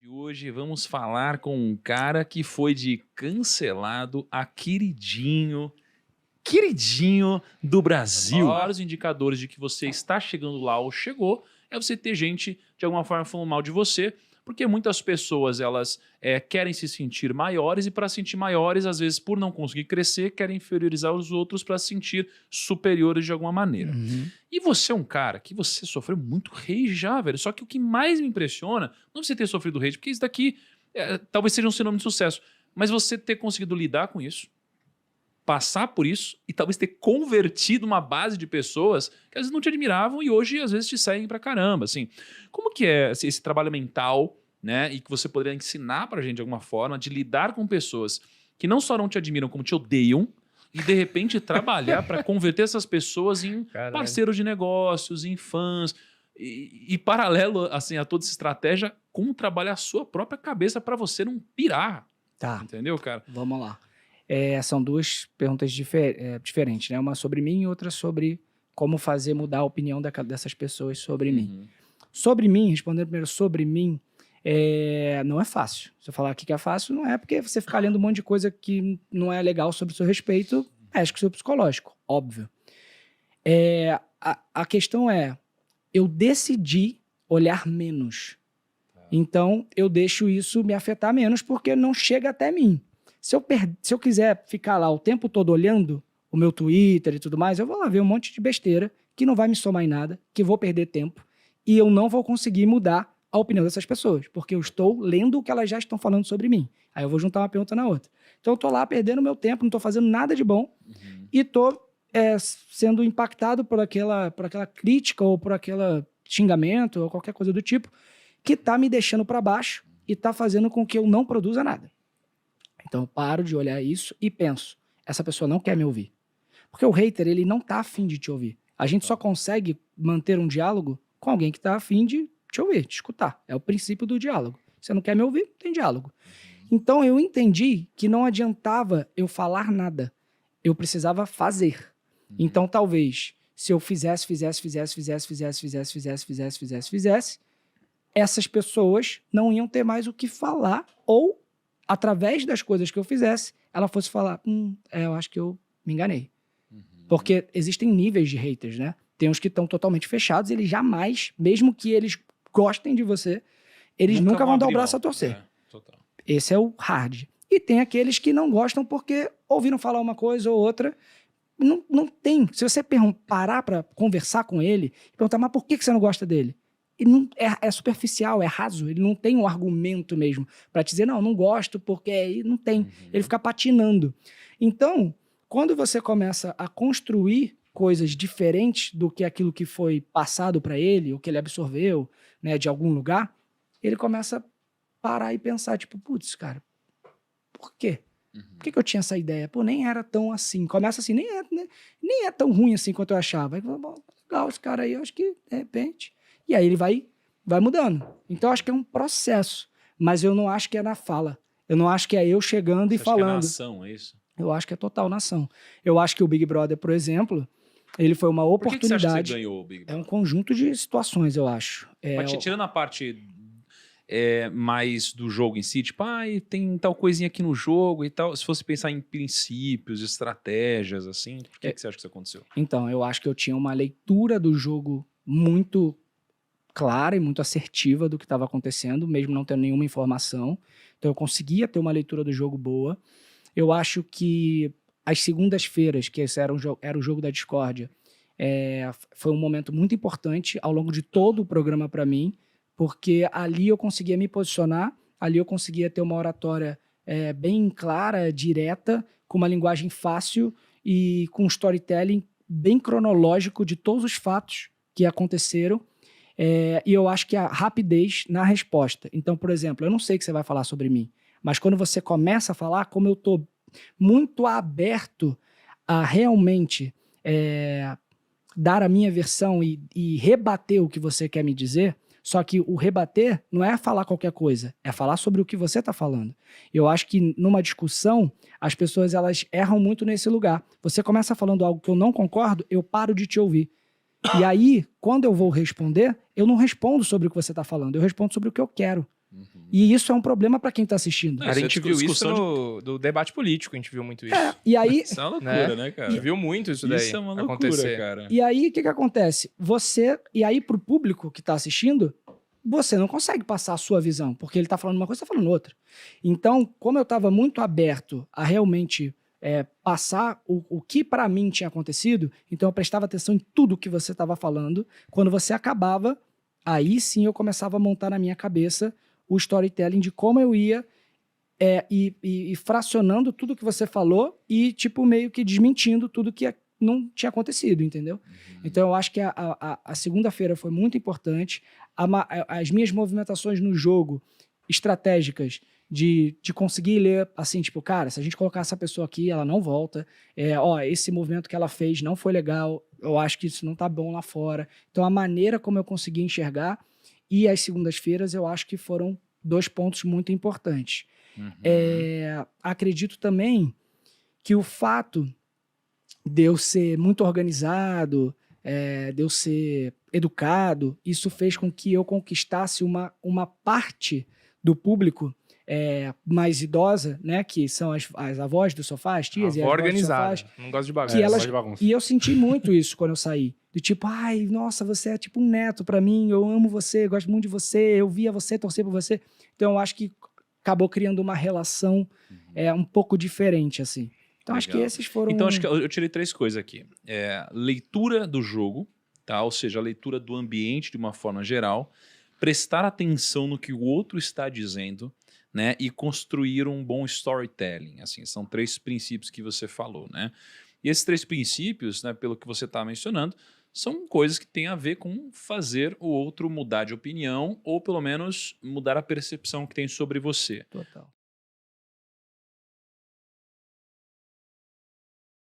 E hoje vamos falar com um cara que foi de cancelado a queridinho do Brasil. Ó. Vários indicadores de que você está chegando lá ou chegou é você ter gente de alguma forma falando mal de você, porque muitas pessoas elas querem se sentir maiores e para se sentir maiores, às vezes por não conseguir crescer, querem inferiorizar os outros para se sentir superiores de alguma maneira. Uhum. E você é um cara que você sofreu muito hate já, velho. Só que o que mais me impressiona, não é você ter sofrido hate, porque isso daqui talvez seja um sinônimo de sucesso, mas você ter conseguido lidar com isso, passar por isso e talvez ter convertido uma base de pessoas que às vezes não te admiravam e hoje às vezes te seguem pra caramba, assim. Como que é esse trabalho mental, né, e que você poderia ensinar pra gente de alguma forma de lidar com pessoas que não só não te admiram, como te odeiam e de repente trabalhar pra converter essas pessoas em Caralho. parceiros de negócios, em fãs e paralelo assim a toda essa estratégia, como trabalhar a sua própria cabeça pra você não pirar, Tá, entendeu, cara? vamos lá. São duas perguntas diferentes, né? Uma sobre mim e outra sobre como fazer mudar a opinião dessas pessoas sobre mim. Uhum. Sobre mim, respondendo primeiro sobre mim, não é fácil. Se eu falar aqui que é fácil, não é porque você ficar lendo um monte de coisa que não é legal sobre o seu respeito, mexe com o seu psicológico, óbvio. A questão é, eu decidi olhar menos. Então, eu deixo isso me afetar menos porque não chega até mim. Se eu quiser ficar lá o tempo todo olhando o meu Twitter e tudo mais, eu vou lá ver um monte de besteira que não vai me somar em nada, que vou perder tempo e eu não vou conseguir mudar a opinião dessas pessoas, porque eu estou lendo o que elas já estão falando sobre mim. Aí eu vou juntar uma pergunta na outra. Então, eu estou lá perdendo meu tempo, não estou fazendo nada de bom e estou sendo impactado por aquela crítica ou por aquele xingamento ou qualquer coisa do tipo que está me deixando para baixo e está fazendo com que eu não produza nada. Então eu paro de olhar isso e penso, essa pessoa não quer me ouvir. Porque o hater, ele não tá afim de te ouvir. A gente só consegue manter um diálogo com alguém que tá afim de te ouvir, de escutar. É o princípio do diálogo. Você não quer me ouvir, não tem diálogo. Então eu entendi que não adiantava eu falar nada. Eu precisava fazer. Então talvez, se eu fizesse, essas pessoas não iam ter mais o que falar ou através das coisas que eu fizesse, ela fosse falar, eu acho que eu me enganei. Porque existem níveis de haters, né? Tem uns que estão totalmente fechados, eles jamais, mesmo que eles gostem de você, eles nunca vão dar o braço a torcer. Total. Esse é o hard. E tem aqueles que não gostam porque ouviram falar uma coisa ou outra. Não tem. Se você parar para conversar com ele, perguntar, mas por que você não gosta dele? E não, é superficial, é raso, ele não tem um argumento mesmo para te dizer, não gosto porque não tem, ele fica patinando. Então, quando você começa a construir coisas diferentes do que aquilo que foi passado para ele, ou que ele absorveu, né, de algum lugar, ele começa a parar e pensar, tipo, putz, cara, por quê? Por que eu tinha essa ideia? Pô, nem era tão assim. Começa assim, nem é tão ruim assim quanto eu achava. Aí, bom, legal, esse cara aí, eu acho que, de repente... E aí ele vai mudando. Então, eu acho que é um processo. Mas eu não acho que é na fala. Eu não acho que é eu chegando e falando. Que é na ação, é isso? Eu acho que é total na ação. Eu acho que o Big Brother, por exemplo, ele foi uma oportunidade. Por que você acha que você ganhou o Big Brother? É um conjunto de situações, eu acho. Tirando a parte mais do jogo em si, tipo, tem tal coisinha aqui no jogo e tal. Se fosse pensar em princípios, estratégias, assim, por que você acha que isso aconteceu? Então, eu acho que eu tinha uma leitura do jogo muito clara e muito assertiva do que estava acontecendo, mesmo não tendo nenhuma informação. Então eu conseguia ter uma leitura do jogo boa. Eu acho que as segundas-feiras, que esse era o jogo da discórdia, foi um momento muito importante ao longo de todo o programa para mim, porque ali eu conseguia me posicionar, ali eu conseguia ter uma oratória bem clara, direta, com uma linguagem fácil e com um storytelling bem cronológico de todos os fatos que aconteceram. E eu acho que a rapidez na resposta. Então, por exemplo, eu não sei o que você vai falar sobre mim, mas quando você começa a falar, como eu estou muito aberto a realmente dar a minha versão e rebater o que você quer me dizer, só que o rebater não é falar qualquer coisa, é falar sobre o que você está falando. Eu acho que numa discussão, as pessoas elas erram muito nesse lugar. Você começa falando algo que eu não concordo, eu paro de te ouvir. E aí, quando eu vou responder, eu não respondo sobre o que você está falando, eu respondo sobre o que eu quero. E isso é um problema para quem tá assistindo. É, A gente isso é viu isso discussão do debate político, a gente viu muito isso. E aí, Isso é uma loucura, né, A cara? gente viu muito isso daí Isso é uma loucura, acontecer. cara. o que acontece? E aí pro público que tá assistindo, você não consegue passar a sua visão, porque ele tá falando uma coisa, você tá falando outra. Então, como eu tava muito aberto a realmente passar o que para mim tinha acontecido, então eu prestava atenção em tudo que você estava falando. Quando você acabava, aí sim eu começava a montar na minha cabeça o storytelling de como eu ia e fracionando tudo que você falou e, tipo, meio que desmentindo tudo que não tinha acontecido, entendeu? Então eu acho que a segunda-feira foi muito importante. As minhas movimentações no jogo, estratégicas, de conseguir ler, assim, tipo, cara, se a gente colocar essa pessoa aqui, ela não volta. Esse movimento que ela fez não foi legal. Eu acho que isso não tá bom lá fora. Então a maneira como eu consegui enxergar e as segundas-feiras eu acho que foram 2 pontos muito importantes. Acredito também que o fato de eu ser muito organizado, de eu ser educado, isso fez com que eu conquistasse uma parte do público mais idosa, né, que são as avós do sofá, as tias e as Avó avós do organizada. sofá, Não gosto de bagunça. que elas, gosto de bagunça. e eu senti muito isso quando eu saí. Do tipo, ai, nossa, você é tipo um neto pra mim, eu amo você, eu gosto muito de você, eu via você, torcer por você. Então eu acho que acabou criando uma relação um pouco diferente, assim. Então acho que Legal. esses foram... Então, acho que eu tirei 3 coisas aqui. Leitura do jogo, tá? Ou seja, a leitura do ambiente de uma forma geral, prestar atenção no que o outro está dizendo, né? E construir um bom storytelling. Assim, são 3 princípios que você falou, né? E esses 3 princípios, né, pelo que você está mencionando, são coisas que têm a ver com fazer o outro mudar de opinião ou, pelo menos, mudar a percepção que tem sobre você. Total.